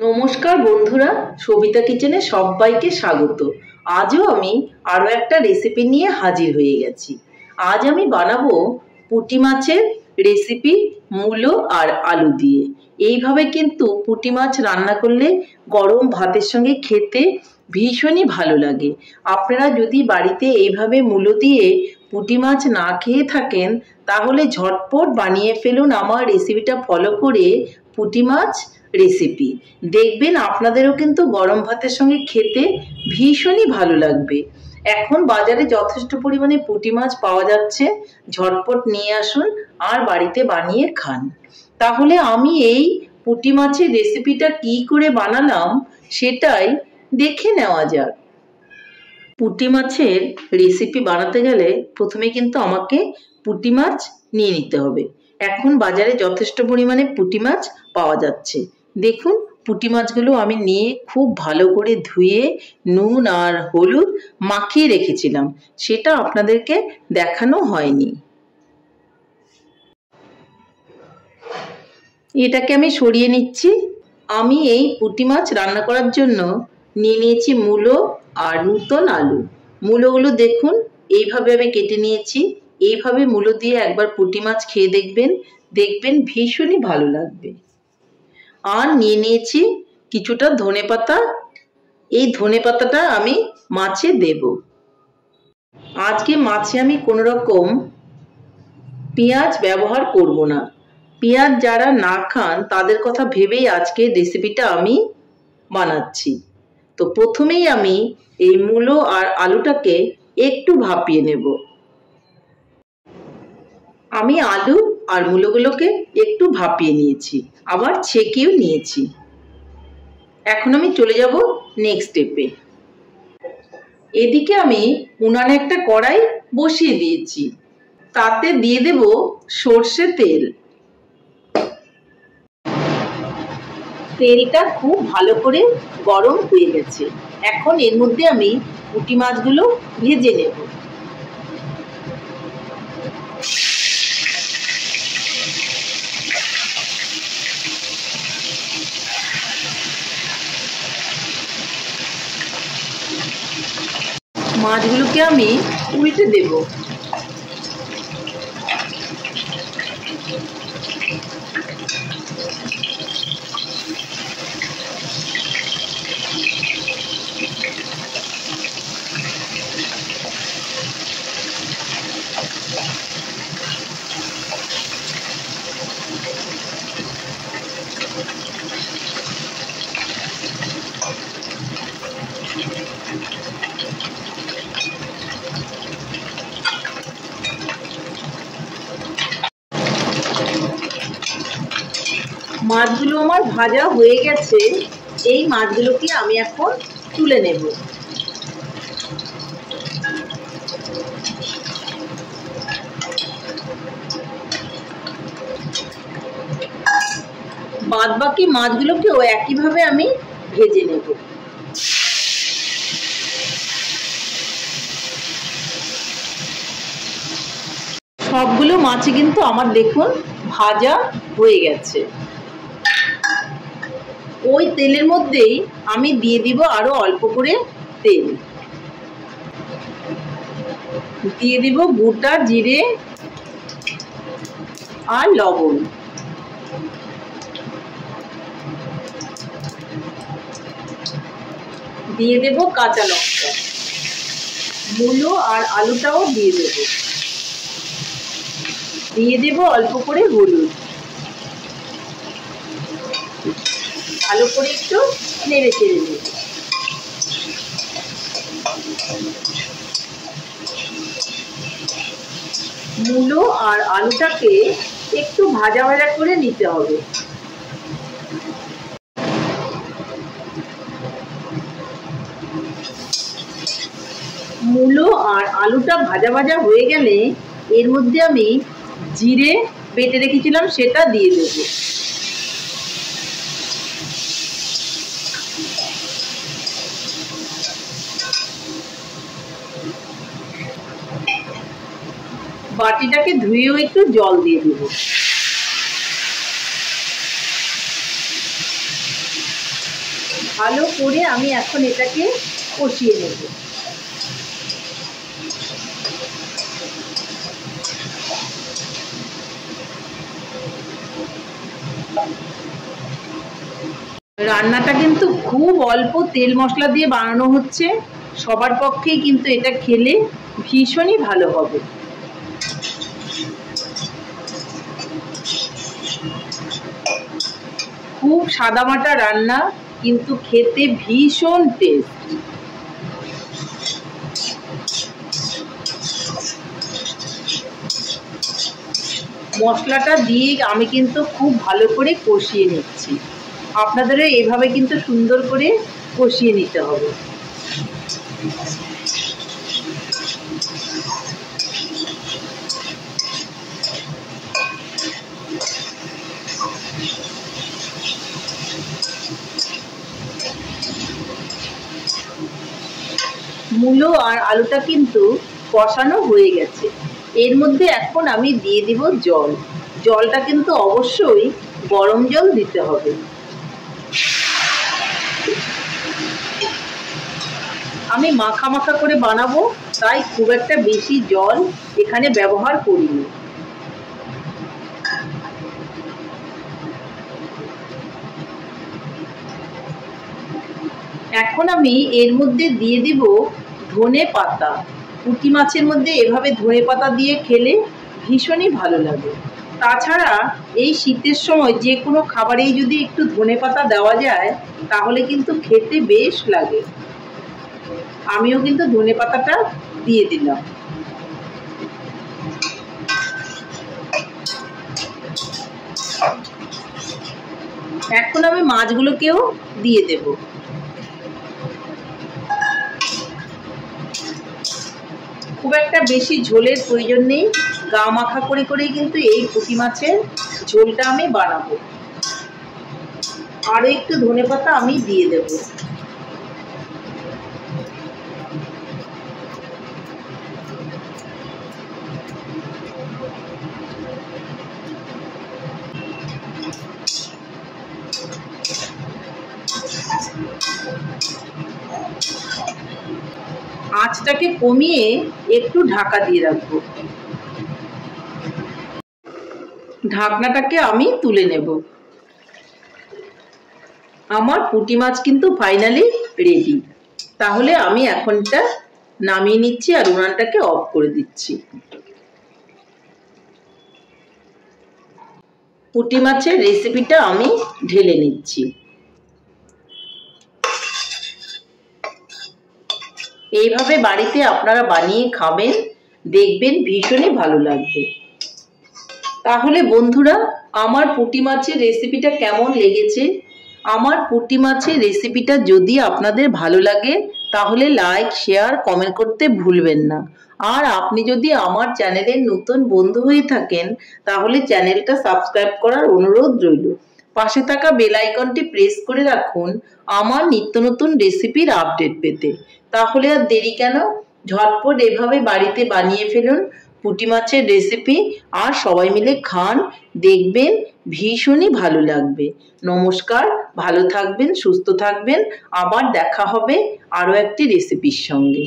নমস্কার বন্ধুরা, সবিতা কিচেনে সবাইকে স্বাগত। আজও আমি আরও একটা রেসিপি নিয়ে হাজির হয়ে গেছি। আজ আমি বানাবো পুঁটি মাছের রেসিপি মূলো আর আলু দিয়ে। এইভাবে কিন্তু পুঁটি মাছ রান্না করলে গরম ভাতের সঙ্গে খেতে ভীষণই ভালো লাগে। আপনারা যদি বাড়িতে এইভাবে মূলো দিয়ে পুঁটি মাছ না খেয়ে থাকেন তাহলে ঝটপট বানিয়ে ফেলুন আমার রেসিপিটা ফলো করে পুঁটি মাছ রেসিপি। দেখবেন আপনাদেরও কিন্তু গরম ভাতের সঙ্গে খেতে ভীষণই ভালো লাগবে। এখন বাজারে যথেষ্ট পরিমাণে পুঁটি মাছ পাওয়া যাচ্ছে, ঝটপট নিয়ে আসুন আর বাড়িতে বানিয়ে খান। তাহলে আমি এই পুঁটি মাছের রেসিপিটা কি করে বানালাম সেটাই দেখে নেওয়া যাক। পুঁটি মাছের রেসিপি বানাতে গেলে প্রথমে কিন্তু আমাকে পুঁটি মাছ নিয়ে নিতে হবে। এখন বাজারে যথেষ্ট পরিমাণে পুঁটি মাছ পাওয়া যাচ্ছে। দেখুন, পুঁটি মাছগুলো আমি নিয়ে খুব ভালো করে ধুয়ে নুন আর হলুদ মাখিয়ে রেখেছিলাম, সেটা আপনাদেরকে দেখানো হয়নি। এটাকে আমি সরিয়ে নিচ্ছি। আমি এই পুঁটি মাছ রান্না করার জন্য নিয়ে নিয়েছি মূলো আর নতুন আলু। মূলোগুলো দেখুন এইভাবে আমি কেটে নিয়েছি। এইভাবে মূলো দিয়ে একবার পুঁটি মাছ খেয়ে দেখবেন ভীষণই ভালো লাগবে। আর নিয়ে নিয়েছি কিছুটা ধনেপাতা। এই ধনেপাতাটা আমি মাছে দেব। আজকে মাছে আমি কোনো রকম পেঁয়াজ ব্যবহার করব না। পেঁয়াজ যারা না খান তাদের কথা ভেবেই আজকে রেসিপিটা আমি বানাচ্ছি। তো প্রথমেই আমি এই মূলো আর আলুটাকে একটু ভাপিয়ে নেব। আমি আলু আর মূলোগুলোকে একটু ভাপিয়ে নিয়েছি, আবার ছেঁকেও নিয়েছি। এখন আমি চলে যাব নেক্সট স্টেপে। এদিকে আমি উনানে একটা কড়াই বসিয়ে দিয়েছি, তাতে দিয়ে দেব সর্ষে তেল। তেলটা খুব ভালো করে গরম হয়ে গেছে। এখন এর মধ্যে আমি পুঁটি মাছগুলো ভেজে নেব। মাছগুলোকে আমি উল্টে দেব। মাছগুলো আমার ভাজা হয়ে গেছে। এই মাছগুলোকে আমি এখন তুলে নেব। বাদবাকি মাছগুলোকেও একইভাবে আমি ভেজে নেব। সবগুলো মাছই কিন্তু আমার দেখুন ভাজা হয়ে গেছে। ওই তেলের মধ্যেই আমি দিয়ে দিব আরো অল্প করে তেল। দিয়ে দিব গোটা জিরে আর লবণ। দিয়ে দেব কাঁচা লঙ্কা। মূলো আর আলুটাও দিয়ে দেব। দিয়ে দেব অল্প করে হলুদ। ভালো করে একটু নেড়ে চেড়ে দেব। মূলো আর আলুটাকে একটু ভাজা ভাজা করে নিতে হবে। মূলো আর আলুটা ভাজা ভাজা হয়ে গেলে এর মধ্যে আমি জিরে বেটে রেখেছিলাম সেটা দিয়ে দেব। বাটিটাকে ধুয়েও একটু জল দিয়ে দেব। ভালো করে আমি এখন এটাকে কষিয়ে নেব। রান্নাটা কিন্তু খুব অল্প তেল মশলা দিয়ে বানানো হচ্ছে, সবার পক্ষেই কিন্তু এটা খেলে ভীষণই ভালো হবে। খুব সাদামাটা রান্না, কিন্তু খেতে ভীষণ টেস্ট। মশলাটা দিয়ে আমি কিন্তু খুব ভালো করে কষিয়ে নিচ্ছি। আপনাদেরও এভাবে কিন্তু সুন্দর করে কষিয়ে নিতে হবে। মূলো আর আলুটা কিন্তু কষানো হয়ে গেছে। এর মধ্যে এখন আমি দিয়ে দিব জল। জলটা কিন্তু অবশ্যই গরম জল দিতে হবে। আমি মাখা মাখা করে বানাবো, তাই খুব একটা বেশি জল এখানে ব্যবহার করিনি। এখন আমি এর মধ্যে দিয়ে দিব ধনে পাতা। পুঁটি মাছের মধ্যে এভাবে ধনে পাতা দিয়ে খেলে ভীষণই ভালো লাগে। তাছাড়া এই শীতের সময় যে কোনো খাবারেই যদি একটু ধনে পাতা দেওয়া যায় তাহলে কিন্তু খেতে বেশ লাগে। আমিও কিন্তু ধনে পাতাটা দিয়ে দিলাম। এখন আমি মাছগুলোকেও দিয়ে দেব। খুব একটা বেশি ঝোলের প্রয়োজন নেই, গা মাখা করে করেই কিন্তু এই পুঁটি মাছের ঝোলটা আমি বানাবো। আরো একটু ধনেপাতা আমি দিয়ে দেব। আঁচটাকে কমিয়ে একটু ঢাকা দিয়ে রাখবো। ঢাকনাটাকে আমি তুলে নেব। আমার পুঁটি মাছ কিন্তু ফাইনালি রেডি। তাহলে আমি এখন এটা নামিয়ে নিচ্ছি আর উনানটাকে অফ করে দিচ্ছি। পুঁটি মাছের রেসিপিটা আমি ঢেলে নিচ্ছি। এইভাবে বাড়িতে আপনারা বানিয়ে খাবেন, দেখবেন ভীষণই ভালো লাগবে। তাহলে বন্ধুরা, আমার পুঁটি মাছের রেসিপিটা কেমন লেগেছে? আমার পুঁটি মাছের রেসিপিটা যদি আপনাদের ভালো লাগে তাহলে লাইক, শেয়ার, কমেন্ট করতে ভুলবেন না। আর আপনি যদি আমার চ্যানেলের নতুন বন্ধু হয়ে থাকেন তাহলে চ্যানেলটা সাবস্ক্রাইব করার অনুরোধ রইল। পাশে থাকা বেল আইকনটি প্রেস করে রাখুন আমার নিত্য নতুন রেসিপির আপডেট পেতে। তাহলে আর দেরি কেন, ঝটপট এভাবে বাড়িতে বানিয়ে ফেলুন পুঁটি মাছের রেসিপি আর সবাই মিলে খান, দেখবেন ভীষণই ভালো লাগবে। নমস্কার, ভালো থাকবেন, সুস্থ থাকবেন। আবার দেখা হবে আরো একটি রেসিপির সঙ্গে।